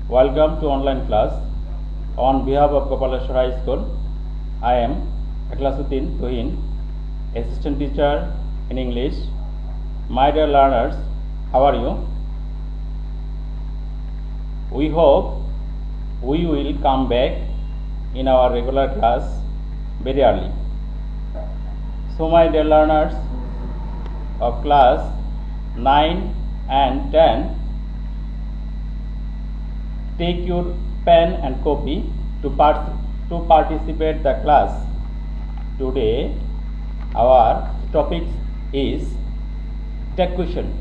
Welcome to online class. On behalf of Kapaleswar High School, I am Akhlas Uddin Tuhin, Assistant Teacher in English. My dear learners, how are you? We hope we will come back in our regular class very early. So my dear learners of class 9 and 10, take your pen and copy to participate the class. Today our topic is tech question.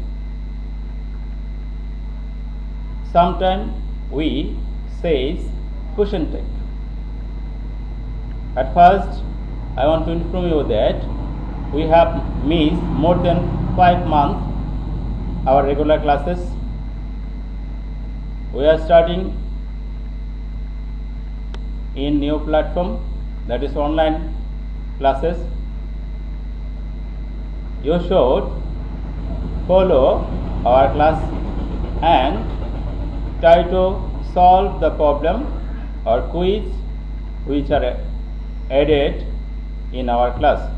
Sometimes we say question tech. At first I want to inform you that we have missed more than 5 months our regular classes. We are starting in new platform, that is online classes. You should follow our class and try to solve the problem or quiz which are added in our class.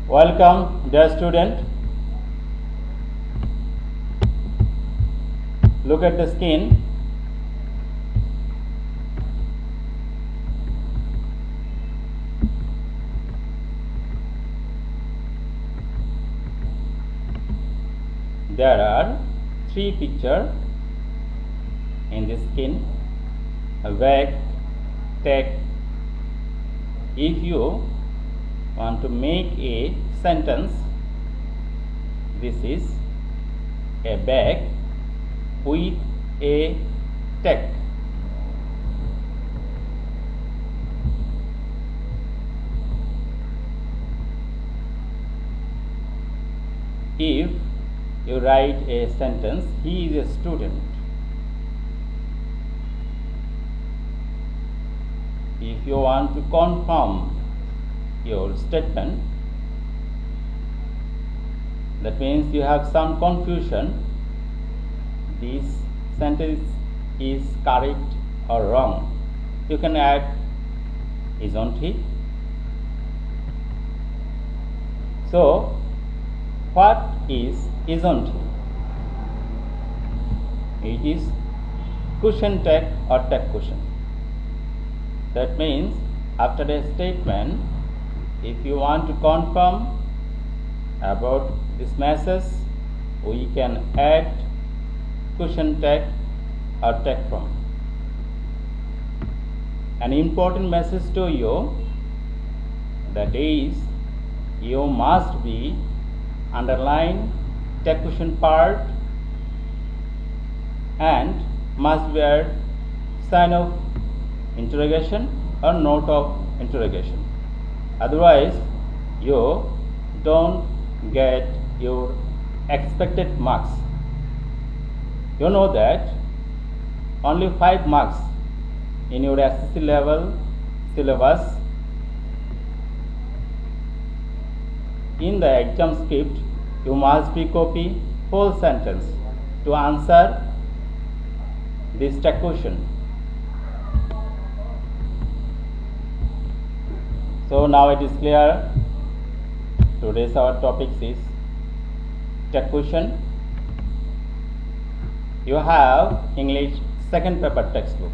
Welcome dear student. Look at the screen. There are 3 pictures in this screen: a bag, tech. If you want to make a sentence, this is a bag with a tech. If you write a sentence, he is a student. If you want to confirm your statement, that means you have some confusion, this sentence is correct or wrong, you can add isn't he. So what is isn't he? It is question tag or tag question. That means after a statement, if you want to confirm about this message, we can add question tag or tag from. An important message to you, that is, you must be underline tag question part and must bear sign of interrogation or note of interrogation. Otherwise you don't get your expected marks. You know that only 5 marks in your SSC level syllabus. In the exam script, you must be copy whole sentence to answer this tag question. So now it is clear. Today's our topic is tag question. You have English second paper textbook.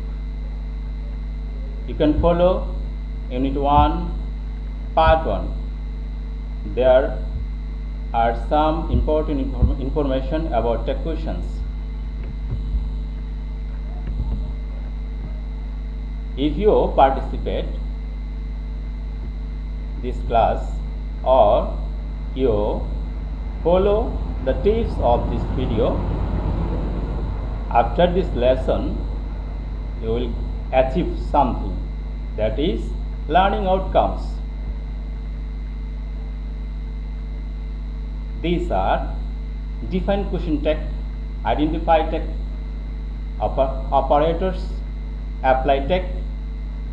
You can follow unit 1 part 1. There are some important information about tag questions. If you participate this class or you follow the tips of this video, after this lesson you will achieve something, that is learning outcomes. These are define question tag, identify tag, operators, apply tag,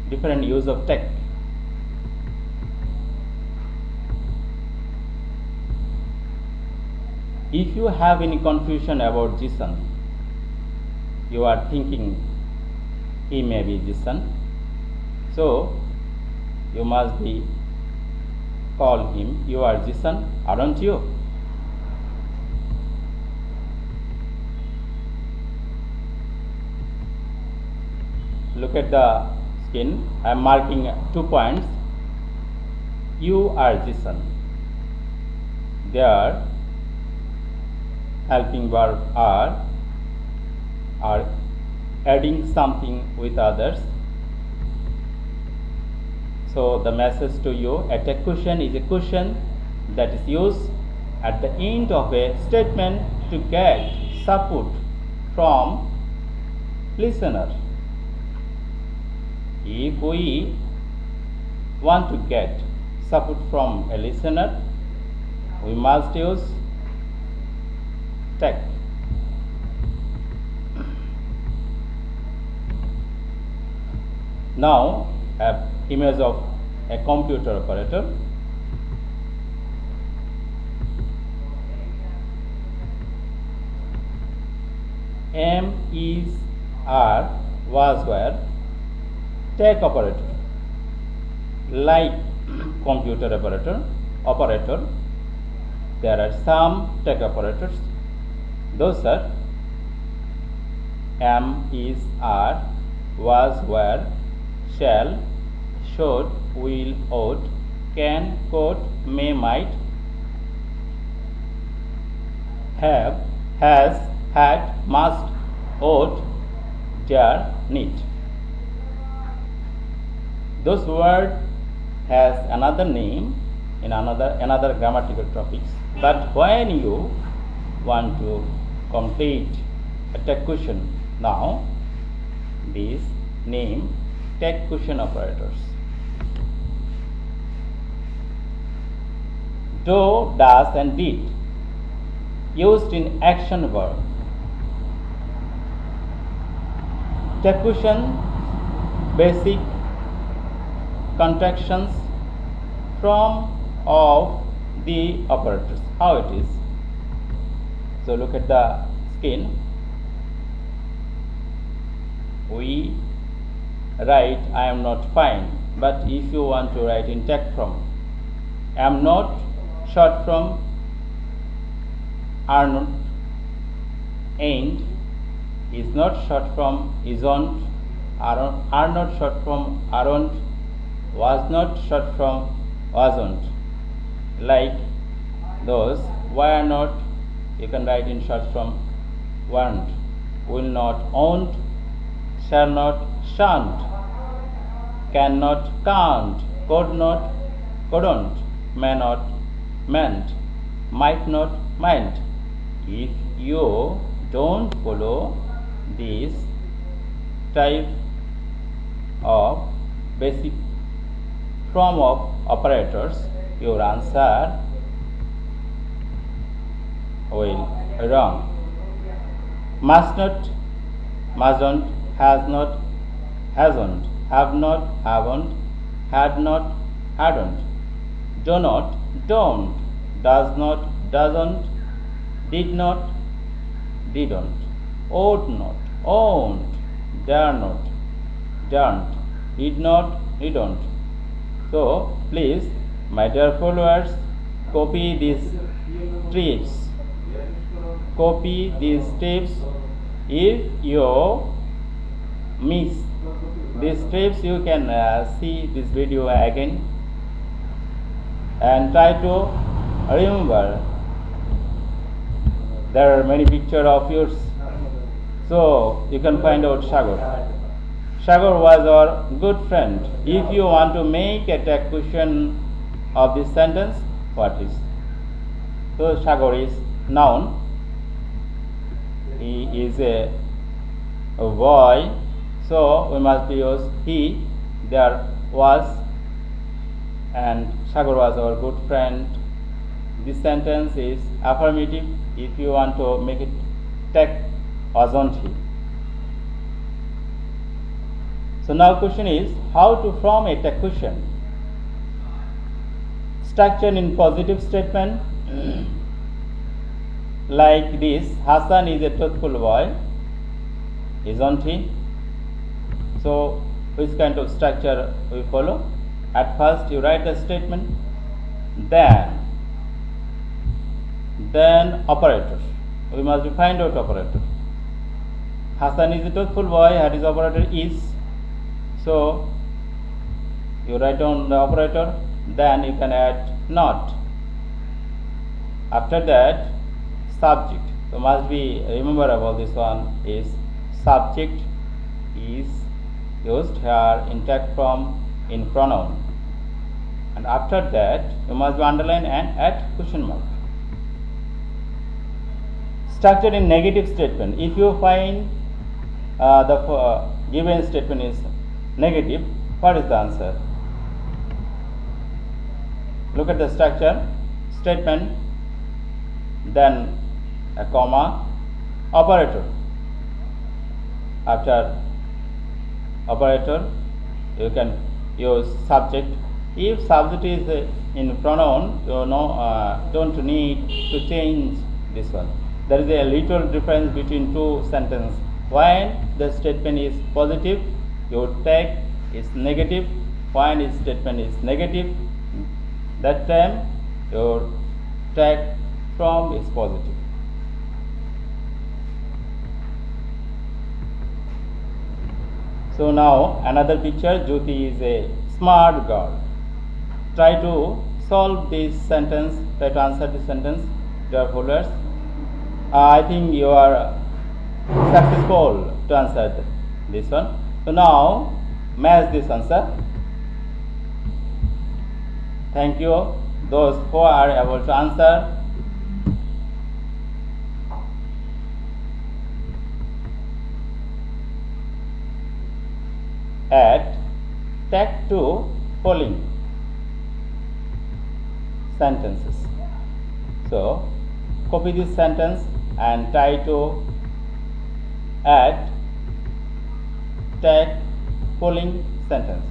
different use of tag. If you have any confusion about JSON, you are thinking he may be Jisan. So you must be call him, you are Jisan, aren't you? Look at the skin. I am marking 2 points. You are Jisan. There helping verb are adding something with others. So the message to you, a tech question is a question that is used at the end of a statement to get support from listener. If we want to get support from a listener, we must use tech. Now, an image of a computer operator. M is R was where tech operator, like computer operator. There are some tech operators. Those are am, is, are, was, were, shall, should, will, ought, can, could, may, might, have, has, had, must, ought, dare, need. Those words has another name in another grammatical topics. But when you want to complete a tech question, now this name tech question operators. Do, does and did used in action verb. Tech question basic contractions from of the operators. How it is? So look at the skin. We write I am not fine, but if you want to write in tech form, am not short from are not, ain't is not short from isn't, are not short from aren't, was not short from wasn't. Like those, were not, you can write in short from weren't, will not, won't, shall not, shan't, cannot, can't, could not, couldn't, may not, meant, might not, might. If you don't follow this type of basic form of operators, your answer will be wrong. Must not, mustn't, has not, hasn't, have not, haven't, had not, hadn't, do not, don't, does not, doesn't, did not, didn't, ought not, won't, dare not, daren't, did not, didn't. So please, my dear followers, copy these tips. Copy these tips. If you miss these tips, you can see this video again and try to remember. There are many pictures of yours, so you can find out Sagar. Sagar was our good friend. If you want to make a tech question of this sentence, what is? So Sagar is noun. He is a boy, so we must use he. There was, and Sagar was our good friend. This sentence is affirmative. If you want to make it tech, wasn't he? So now question is how to form a tech question. Structure in positive statement like this: Hassan is a truthful boy. isn't he? So which kind of structure we follow? At first you write the statement, then operator. We must find out operator. Hassan is a truthful boy, and his operator is. So you write down the operator, then you can add not. After that, subject. So must be remember about this one is subject is used here in text form in pronoun. And after that, you must underline and add question mark. Structure in negative statement. If you find the given statement is negative, what is the answer? Look at the structure. Statement, then a comma, operator. After operator, you can use subject. If subject is in pronoun, you don't need to change this one. There is a little difference between two sentences. When the statement is positive, your tag is negative. When the statement is negative, that time your tag from is positive. So now another picture. Jyoti is a smart girl. Try to solve this sentence. Try to answer this sentence, dear followers. I think you are successful to answer this one. So now match this answer. Thank you. Those who are able to answer. Add tag to following sentences. So copy this sentence and try to add tag following sentences.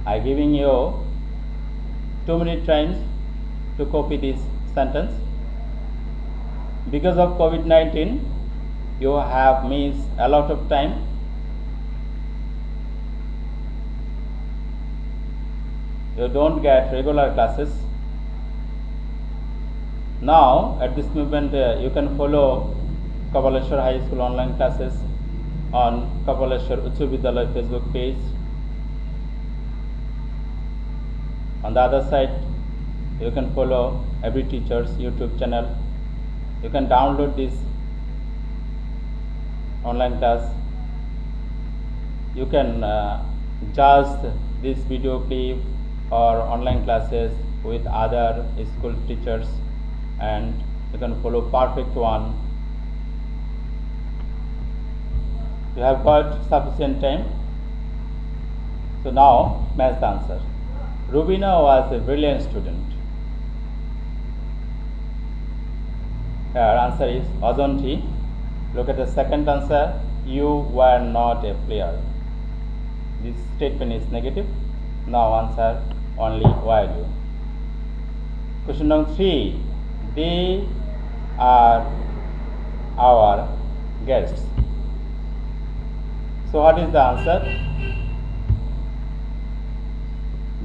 I giving you 2-minute times to copy this sentence. Because of COVID-19, you have missed a lot of time. You don't get regular classes. Now at this moment you can follow Kapaleswar High School online classes on Kapaleswar Uch Vidyalaya Facebook page. On the other side, you can follow every teacher's YouTube channel. You can download this online class. You can judge this video clip or online classes with other school teachers, and you can follow perfect one. You have got sufficient time. So now match the answer. Rubina was a brilliant student. Her answer is wasn't he. Look at the second answer. You were not a player. This statement is negative. Now answer only were you. Question number 3. They are our guests. So what is the answer?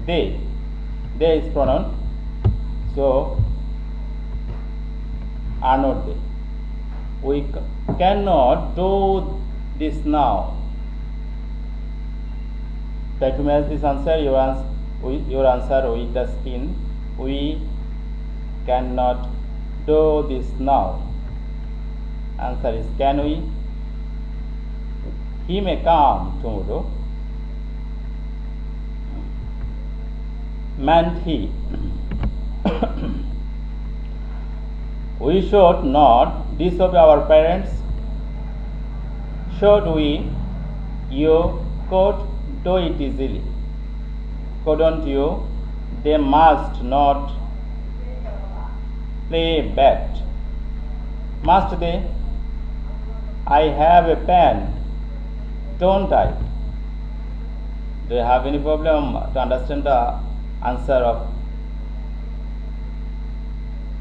They is pronoun. So are not they. We cannot do this now. Try to match this answer. Your answer with the skin. We cannot do this now. Answer is can we? He may come tomorrow. Meant he. We should not disobey our parents. Should we? You could do it easily. Couldn't you? They must not play bet. Must they? I have a pen, don't I? Do you have any problem to understand the answer of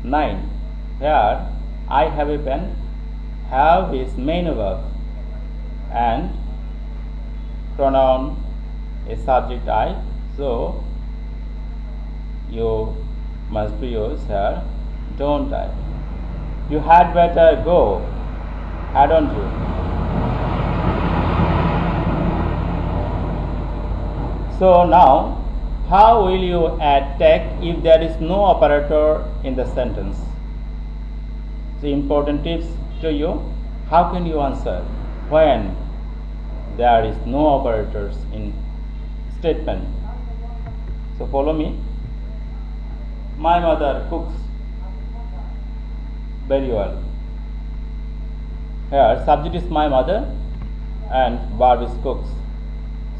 9? Here I have a pen. Have is main verb and pronoun is subject I. So you must be use here don't I. You had better go, hadn't you? So now, how will you add tech if there is no operator in the sentence? The important tips to you. How can you answer when there is no operators in statement? So follow me. My mother cooks very well. Here subject is my mother and verb is cooks.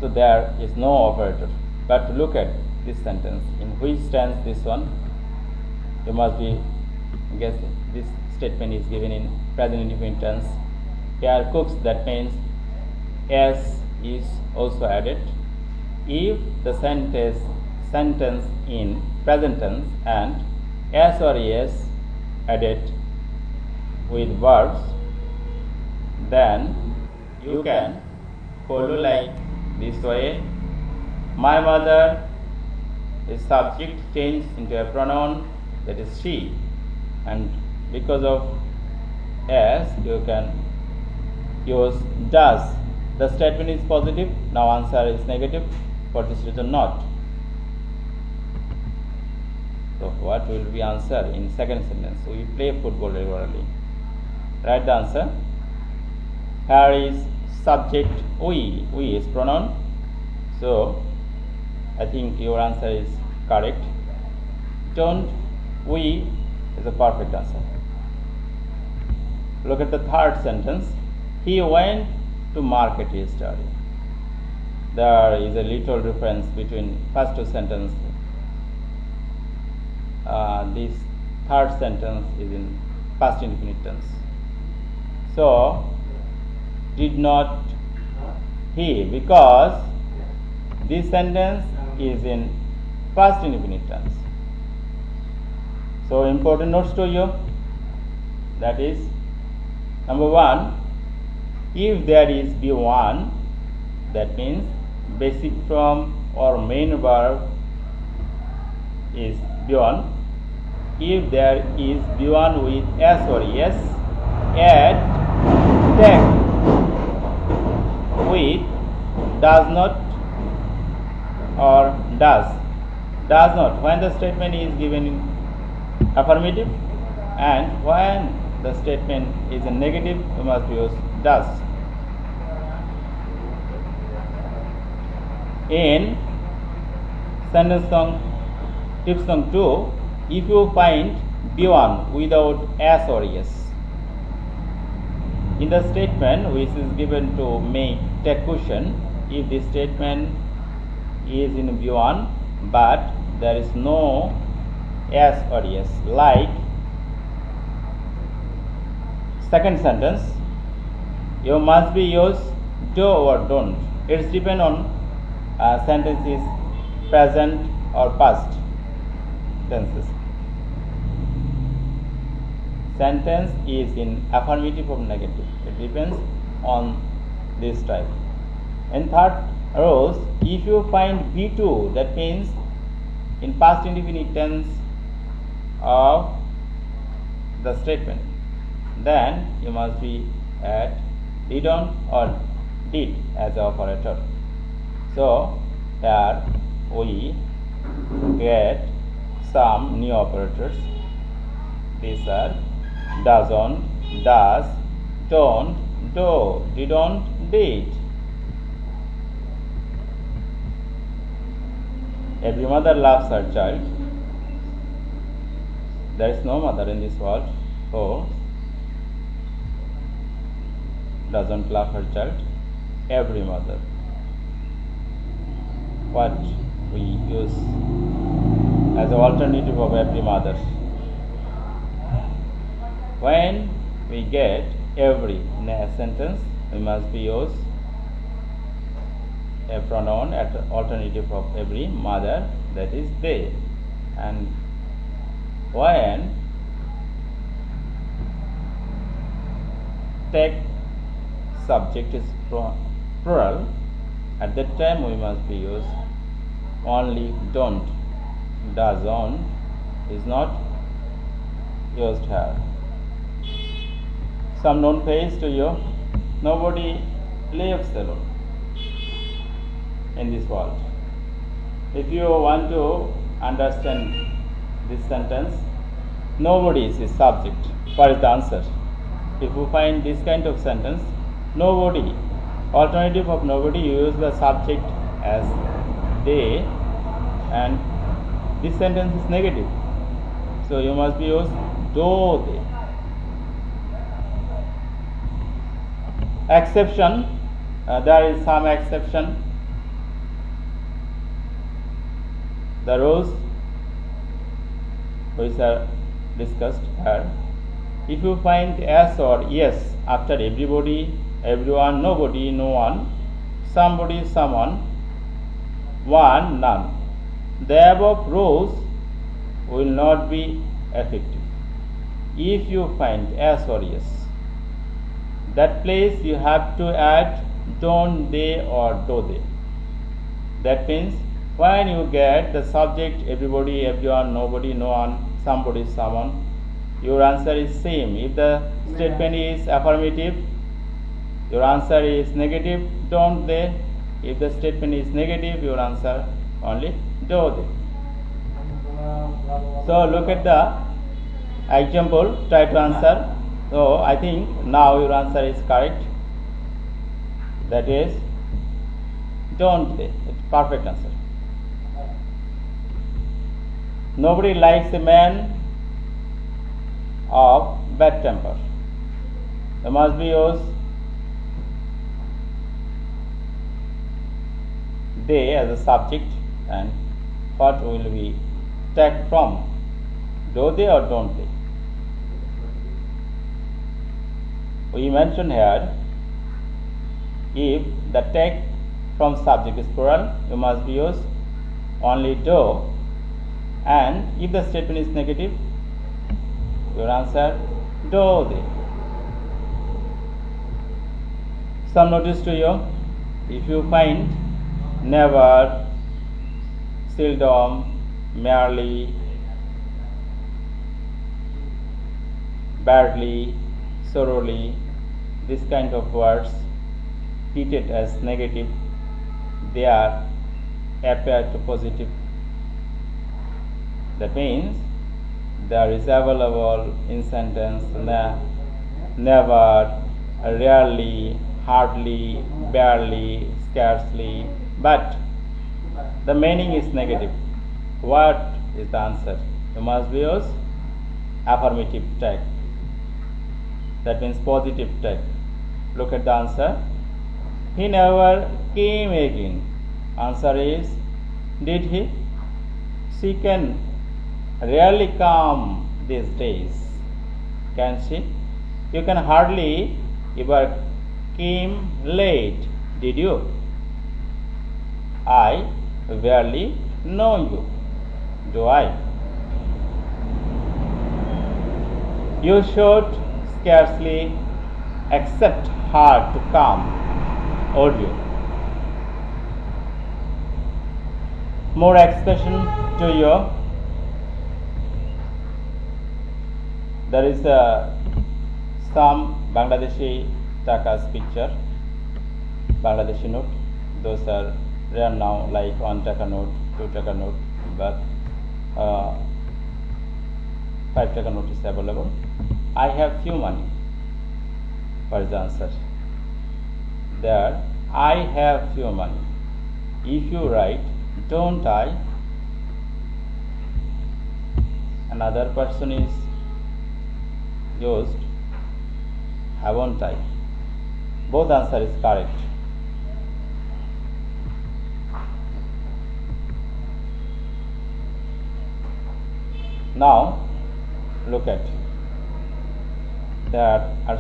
So there is no operator. But look at this sentence. In which tense this one? You must be guessing. This statement is given in present indefinite tense. Here cooks, that means s is also added. If the sentence in present tense and s or es added with verbs, then you can follow like this way. My mother is subject changed into a pronoun, that is she, and because of s you can use does. The statement is positive, now answer is negative, for this reason not. So what will be answer in second sentence? We play football regularly. Write the answer. Here is subject we is pronoun. So I think your answer is correct. Don't we is a perfect answer. Look at the third sentence. He went to market yesterday. There is a little difference between first two sentences. This third sentence is in past indefinite tense. So did not he, because this sentence is in past indefinite tense. So important notes to you, that is, number one, if there is B1, that means basic form or main verb is B1. If there is B1 with S or S, add tag with does not or does not when the statement is given in affirmative, and when the statement is in negative you must use does. In sentence song tip song 2, if you find B1 without S or S in the statement which is given to make tag question, if the statement is in B1 but there is no S or S, like second sentence, you must be use do or don't. It's depend on sentence is present or past tenses. Sentence is in affirmative or negative. It depends on this type. In third rows, if you find B2, that means in past indefinite tense of the statement, then you must be at didn't or did as the operator. So here we get some new operators. These are doesn't, does, don't, do, didn't, did. Every mother loves her child. There is no mother in this world who doesn't love her child. Every mother. What we use as an alternative of every mother. When we get every in a sentence, we must be use a pronoun at alternative of every mother, that is they. And when take subject is plural, at that time we must be use only don't. Doesn't is not used here. Some known phrase to you: nobody lives alone in this world. If you want to understand this sentence, nobody is the subject. What is the answer? If you find this kind of sentence, nobody, alternative of nobody, you use the subject as they, and this sentence is negative. So you must be use do they. Exception, there is some exception. The rules which are discussed here. If you find yes or yes after everybody, everyone, nobody, no one, somebody, someone, one, none, the above rules will not be effective. If you find yes or yes, that place you have to add don't they or do they. That means when you get the subject everybody, everyone, nobody, no one, somebody, someone, your answer is same. If the statement is affirmative, your answer is negative, don't they. If the statement is negative, your answer only do they. So look at the example, try to answer. So I think now your answer is correct. That is don't they. It's perfect answer. Nobody likes a man of bad temper. There must be used they as a subject, and what will we take from? Do they or don't they? We mention here, if the take from subject is plural, you must be used only do, and if the statement is negative, your answer do they. Some notice to you: if you find never, seldom, merely, badly, thoroughly, this kind of words treated as negative, they are appear to positive. That means there is available in sentence never, rarely, hardly, barely, scarcely, but the meaning is negative. What is the answer? You must use affirmative tag. That means positive tag. Look at the answer. He never came again. Answer is, did he? She can rarely come these days. Can she? You can hardly ever came late. Did you? I barely know you. Do I? You should scarcely accept her to come, would you? More expression to you. There is some Bangladeshi Taka's picture, Bangladeshi note. Those are rare now, like 1 Taka note, 2 Taka note, but 5 Taka note is available. I have few money. What is the answer? There, I have few money. If you write, don't I? Another person is used, haven't I? Both answer is correct. Now look at, there are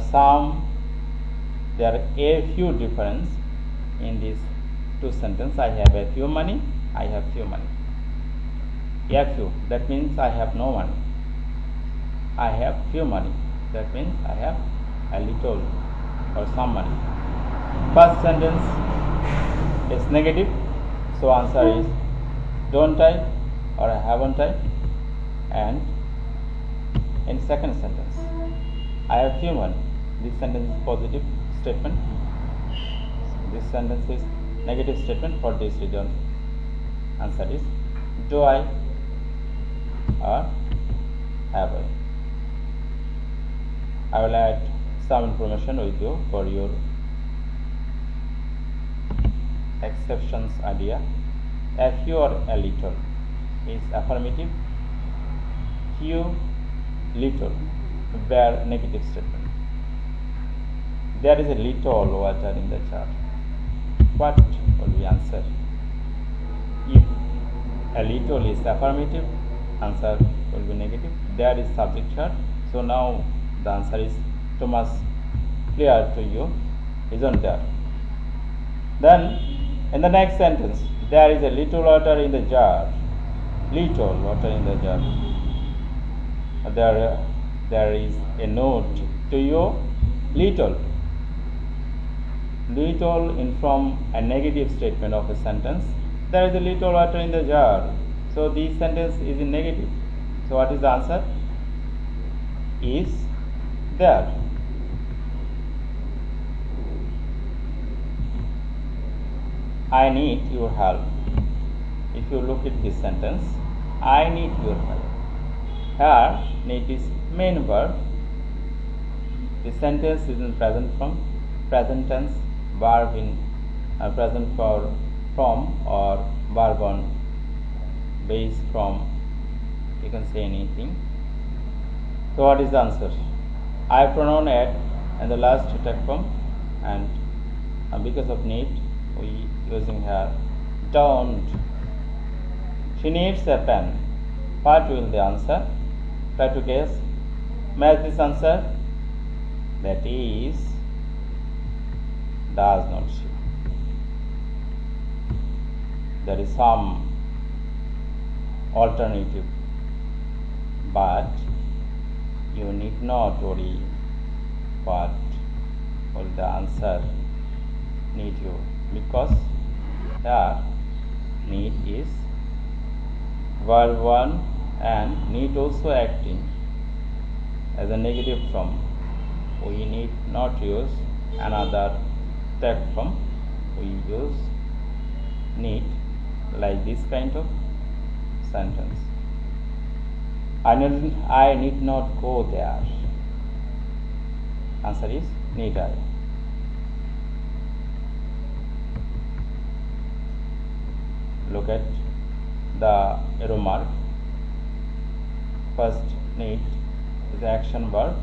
a few difference in these two sentences. I have a few money, I have few money. A few, that means I have no money. I have few money, that means I have a little or some money. First sentence is negative, so answer is don't I or haven't I. And in second sentence, I have few money. This sentence is positive statement. This sentence is negative statement. For this reason, answer is do I or have I. I will add some information with you for your exceptions idea. A few or a little is affirmative. Few, little were negative statement. There is a little water in the jar. What will be answer? If a little is affirmative, answer will be negative. There is subject here. So now the answer is too much clear to you, isn't there? Then in the next sentence, there is a little water in the jar. Little water in the jar. There is a note to you. Little in from a negative statement of a sentence. There is a little water in the jar. So this sentence is in negative. So what is the answer? Is there. I need your help. If you look at this sentence, I need your help. Here, need is main verb. The sentence is in present form, present tense, verb in present for from or verb on base from. You can say anything. So what is the answer? I pronoun at and the last tag form, and because of need we using here don't. She needs a pen. What will the answer? Try to guess. Match this answer. That is does not she. There is some alternative, but you need not worry what will the answer need you, because here need is verb 1 and need also acting as a negative form. We need not use another tag form. We use need like this kind of sentence. I need not go there. Answer is need I. Look at the arrow mark. First need is action verb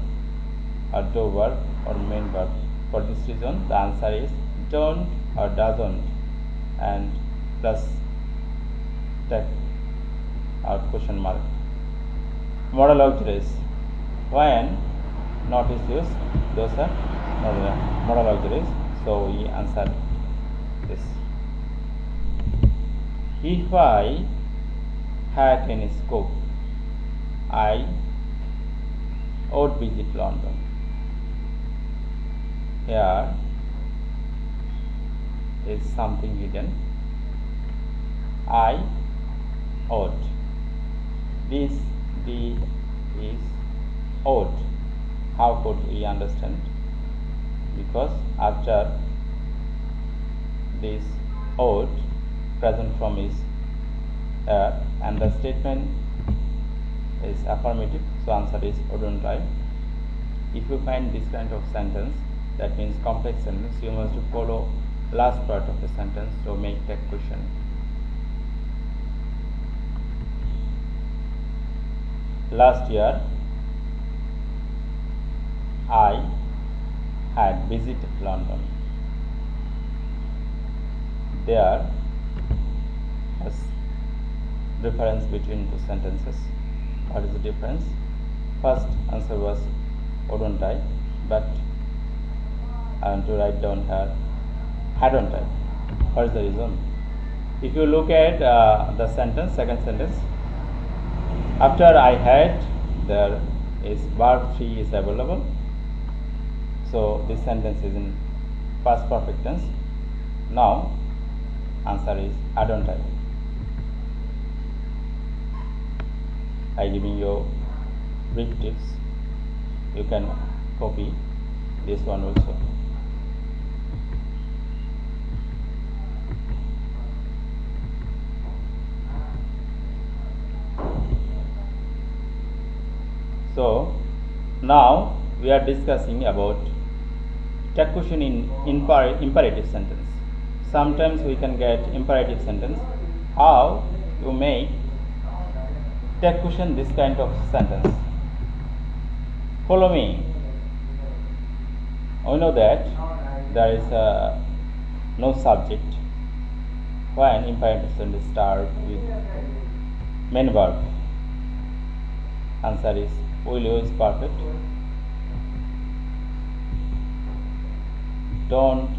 or do verb or main verb. For this reason, the answer is don't or doesn't, and plus tag or question mark. Modal auxiliaries. When not is used, those are modal auxiliaries. So we answer this. If I had any scope, I would visit London. Here is something hidden. I ought. This D is ought. How could we understand? Because after this ought, present form is and the statement is affirmative, so answer is wouldn't I. If you find this kind of sentence, that means complex sentence, you must follow last part of the sentence to make that question. Last year I had visited London. There is difference between two sentences. What is the difference? First answer was wouldn't I, but I want to write down here hadn't I. What is the reason? If you look at the sentence, second sentence, after I had, there is verb 3 is available. So this sentence is in past perfect tense. Now answer is I don't have. I giving you brief tips. You can copy this one also. So now we are discussing about tag question in imperative sentence. Sometimes we can get imperative sentence. How you make tag question this kind of sentence? Follow me. We know that there is no subject when imperative sentence start with main verb. Answer is will you is perfect. Don't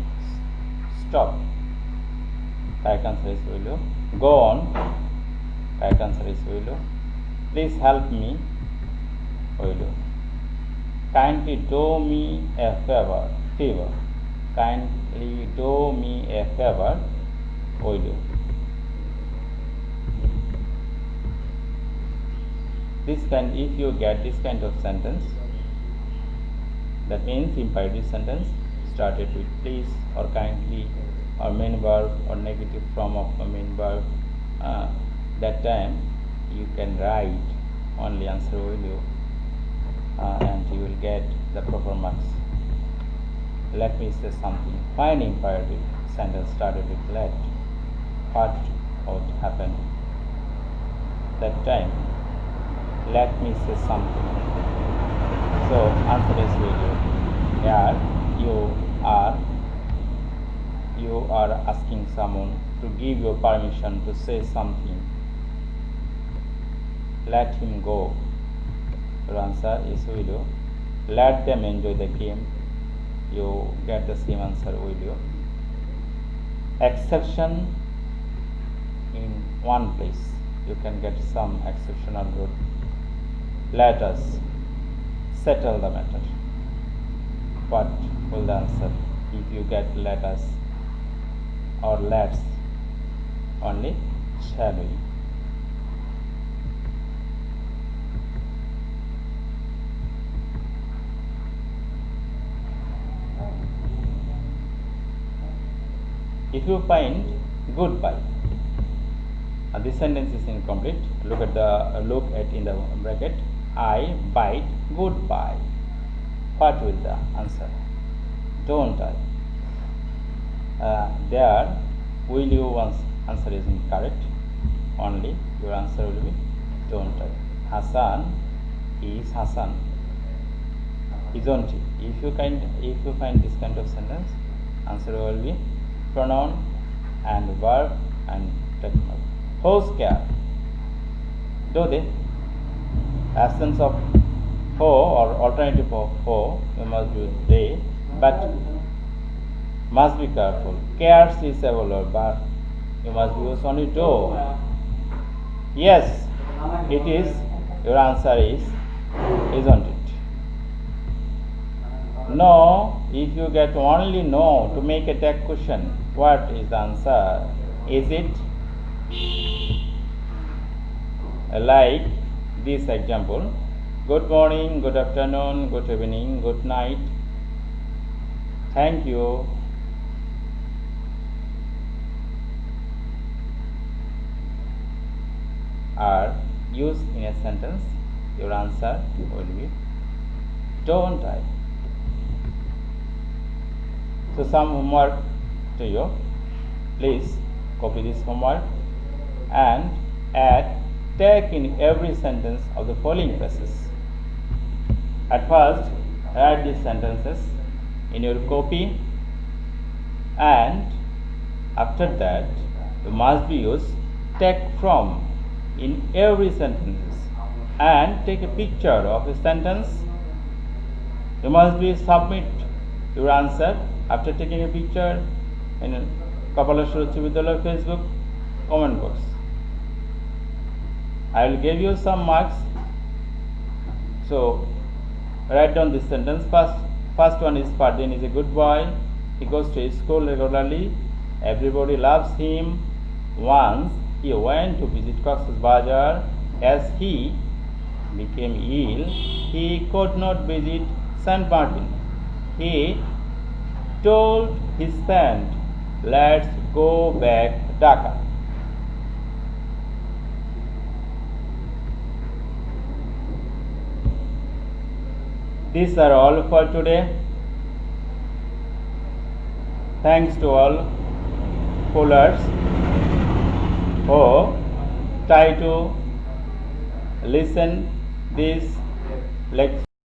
stop. Correct answer is will you. Go on. Correct answer is will you. Please help me. Will you. Kindly do me a favor. Kindly do me a favor. Will you. If you get this kind of sentence, that means imperative sentence started with please or kindly or main verb or negative form of a main verb. That time you can write only answer will you, and you will get the proper marks. Let me say something. When imperative sentence started with let, what would happen? That time let me say something. So answer is will you. Here you are asking someone to give you permission to say something. Let him go. Your answer is will you. Let them enjoy the game. You get the same answer will you. Exception in one place. You can get some exceptional root. Let us settle the matter. What will the answer if you get let us or let's? Only shall we. If you find goodbye, this sentence is incomplete. Look at in the bracket. I bite goodbye. What will the answer? Don't I? There will you once answer is incorrect. Only your answer will be don't I. Hassan is Hassan, isn't he? If you find this kind of sentence, answer will be pronoun and verb and technical. Whose care? Do they? Absence of who or alternative of who, you must use they, but must be careful. Cares is a verb, but you must use only do. Yes, it is. Your answer is, isn't it? No, if you get only no to make a tag question, what is the answer? Is it? Like this example, good morning, good afternoon, good evening, good night, thank you, are used in a sentence. Your answer will be don't I. So some homework to you. Please copy this homework and add tag in every sentence of the following phrases. At first, write these sentences in your copy, and after that you must be used tag from in every sentence and take a picture of a sentence. You must be submit your answer after taking a picture in Kapaleswar Facebook comment box. I will give you some marks. So write down this sentence. First First one is Fardin is a good boy. He goes to school regularly. Everybody loves him. Once he went to visit Cox's Bazar. As he became ill, he could not visit St. Martin. He told his friend, "Let's go back Dhaka." These are all for today. Thanks to all callers who try to listen this lecture.